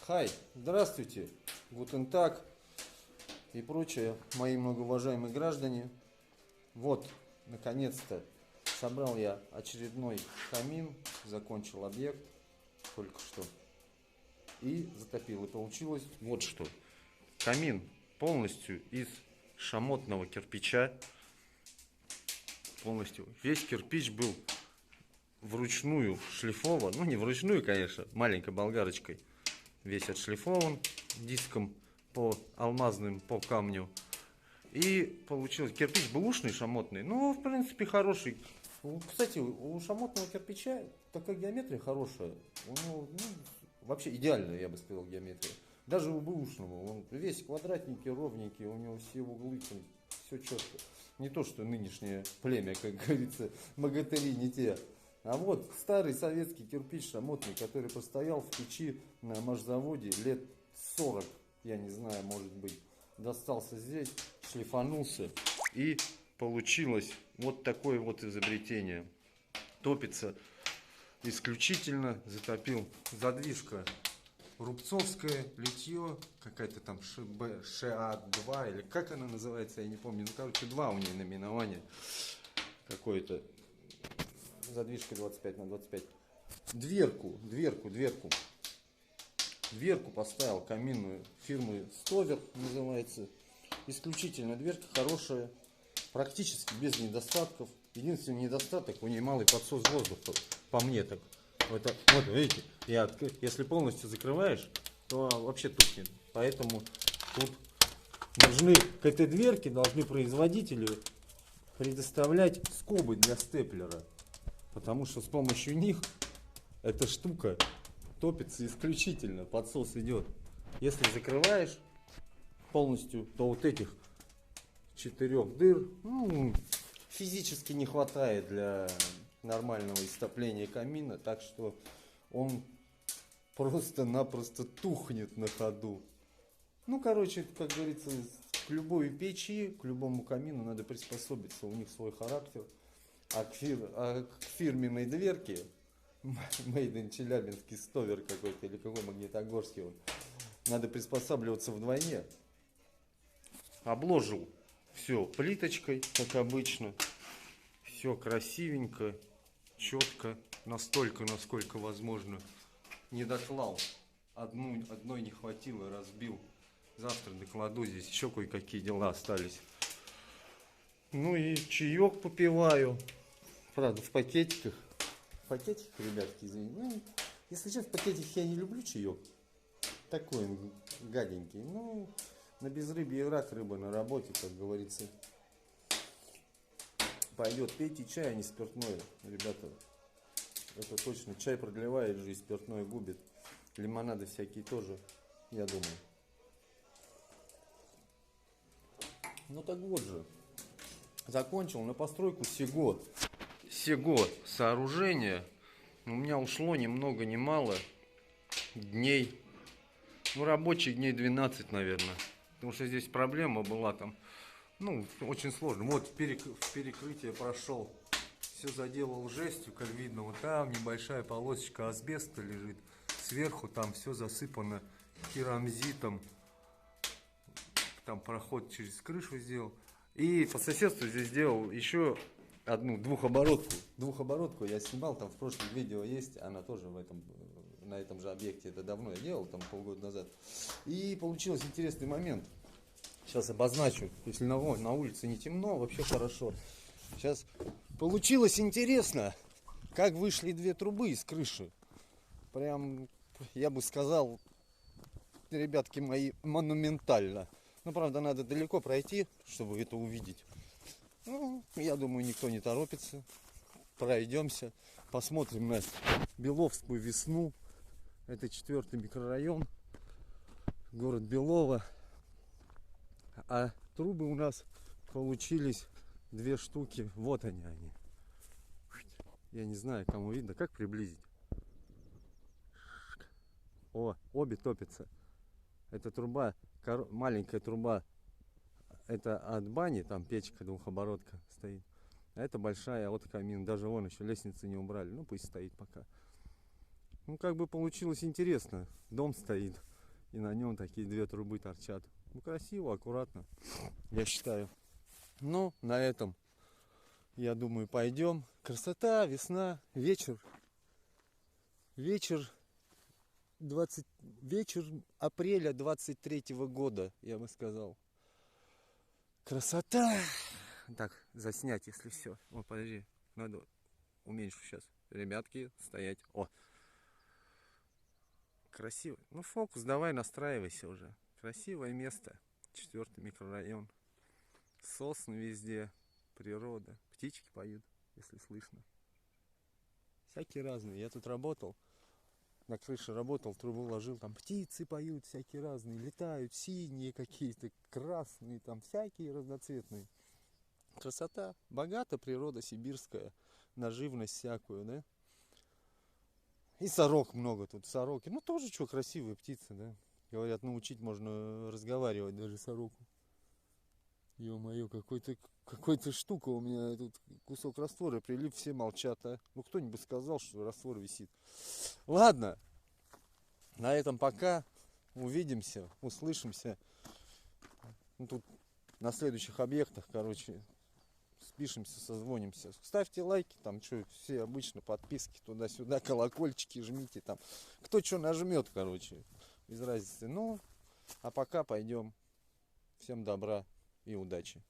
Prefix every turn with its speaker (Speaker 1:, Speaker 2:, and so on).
Speaker 1: Хай, здравствуйте, гутен так и прочее, мои многоуважаемые граждане. Вот, наконец-то собрал я очередной камин, закончил объект только что и затопил. И получилось вот что. Камин полностью из шамотного кирпича. Полностью. Весь кирпич был вручную шлифован. Ну, не вручную, конечно, маленькой болгарочкой. Весь отшлифован диском по алмазным, по камню. И получилось, кирпич бэушный, шамотный, но в принципе хороший. Кстати, у шамотного кирпича такая геометрия хорошая. У него, вообще идеальная, я бы сказал, геометрия. Даже у бэушного. Он весь квадратненький, ровненький, у него все углы, все четко. Не то, что нынешнее племя, как говорится, богатыри не те. А вот старый советский кирпич шамотный, который постоял в печи на машзаводе лет 40, я не знаю, может быть, достался здесь, шлифанулся, и получилось вот такое вот изобретение. Топится исключительно, затопил задвижка рубцовское, литье, какая-то там ША-2, или как она называется, я не помню, ну короче 2 у нее наименование какое-то. Задвижка 25×25. Дверку поставил каминную фирмы Стовер, называется. Исключительно дверка хорошая, практически без недостатков. Единственный недостаток, у нее малый подсос воздуха, по мне так. Вот видите, если полностью закрываешь, то вообще тухнет. Поэтому тут к этой дверке должны производители предоставлять скобы для степлера. Потому что с помощью них эта штука топится исключительно, подсос идет. Если закрываешь полностью, то вот этих 4 дыр физически не хватает для нормального истопления камина. Так что он просто-напросто тухнет на ходу. Ну, короче, как говорится, к любой печи, к любому камину надо приспособиться. У них свой характер. А к фирменной дверке Made in Челябинский Стовер какой-то или какой Магнитогорский он, надо приспосабливаться вдвойне. Обложил все плиточкой, как обычно. Все красивенько, четко, настолько, насколько возможно. Не доклал. Одной не хватило, разбил. Завтра докладу, здесь еще кое-какие дела остались. Ну и чаек попиваю. Правда, в пакетиках. Ребятки, извините. Ну, если честно, в пакетиках я не люблю чаек. Такой он гаденький. Ну, на безрыбье враг, рыба на работе, как говорится. Пойдет, пейте чай, а не спиртное, ребята. Это точно. Чай продлевает жизнь, спиртное губит. Лимонады всякие тоже, я думаю. Ну так вот же. Закончил на постройку сего сооружения. У меня ушло ни много ни мало дней. Ну, рабочих дней 12, наверное. Потому что здесь проблема была там. Ну, очень сложно. Вот в перекрытие прошел. Все заделал жестью, как видно. Вот там небольшая полосочка асбеста лежит. Сверху там все засыпано керамзитом. Там проход через крышу сделал. И по соседству здесь сделал еще одну двухоборотку. Двухоборотку я снимал, там в прошлом видео есть. Она тоже на этом же объекте. Это давно я делал, там полгода назад. И получился интересный момент. Сейчас обозначу. Если на улице не темно, вообще хорошо. Сейчас получилось интересно, как вышли 2 трубы из крыши. Прям, я бы сказал, ребятки мои, монументально. Ну, правда, надо далеко пройти, чтобы это увидеть. Ну, я думаю, никто не торопится. Пройдемся, посмотрим на Беловскую весну. Это 4-й микрорайон, город Белово. А трубы у нас получились 2 штуки. Вот они. Я не знаю, кому видно. Как приблизить? О, обе топятся. Эта труба, маленькая труба, это от бани, там печка двухоборотка стоит. А это большая от камина. Даже вон еще лестницы не убрали. Ну пусть стоит пока. Ну как бы получилось интересно. Дом стоит. И на нем такие две трубы торчат. Ну, красиво, аккуратно, я считаю. Ну, на этом, я думаю, пойдем. Красота, весна, вечер. Вечер апреля 23-го года, я бы сказал. Красота! Так, заснять, если все. О, подожди, надо уменьшу сейчас. Ребятки, стоять. О! Красиво. Ну, фокус, давай настраивайся уже. Красивое место. 4-й микрорайон. Сосны везде. Природа. Птички поют, если слышно. Всякие разные. Я тут работал. На крыше работал, трубу ложил. Там птицы поют всякие разные. Летают синие какие-то, красные. Там всякие разноцветные. Красота. Богата природа сибирская. На живность всякую, да? И сорок много тут, сороки. Ну тоже что, красивые птицы, да. Говорят, научить можно разговаривать даже сороку. Ё-моё, какой-то штука у меня тут, кусок раствора прилип, все молчат, а. Ну кто-нибудь сказал, что раствор висит. Ладно, на этом пока. Увидимся, услышимся. Ну, тут на следующих объектах, короче, спишемся, созвонимся. Ставьте лайки, там что, все обычно подписки туда-сюда, колокольчики жмите там. Кто что нажмет, короче, без разницы. Ну, а пока пойдем. Всем добра и удачи.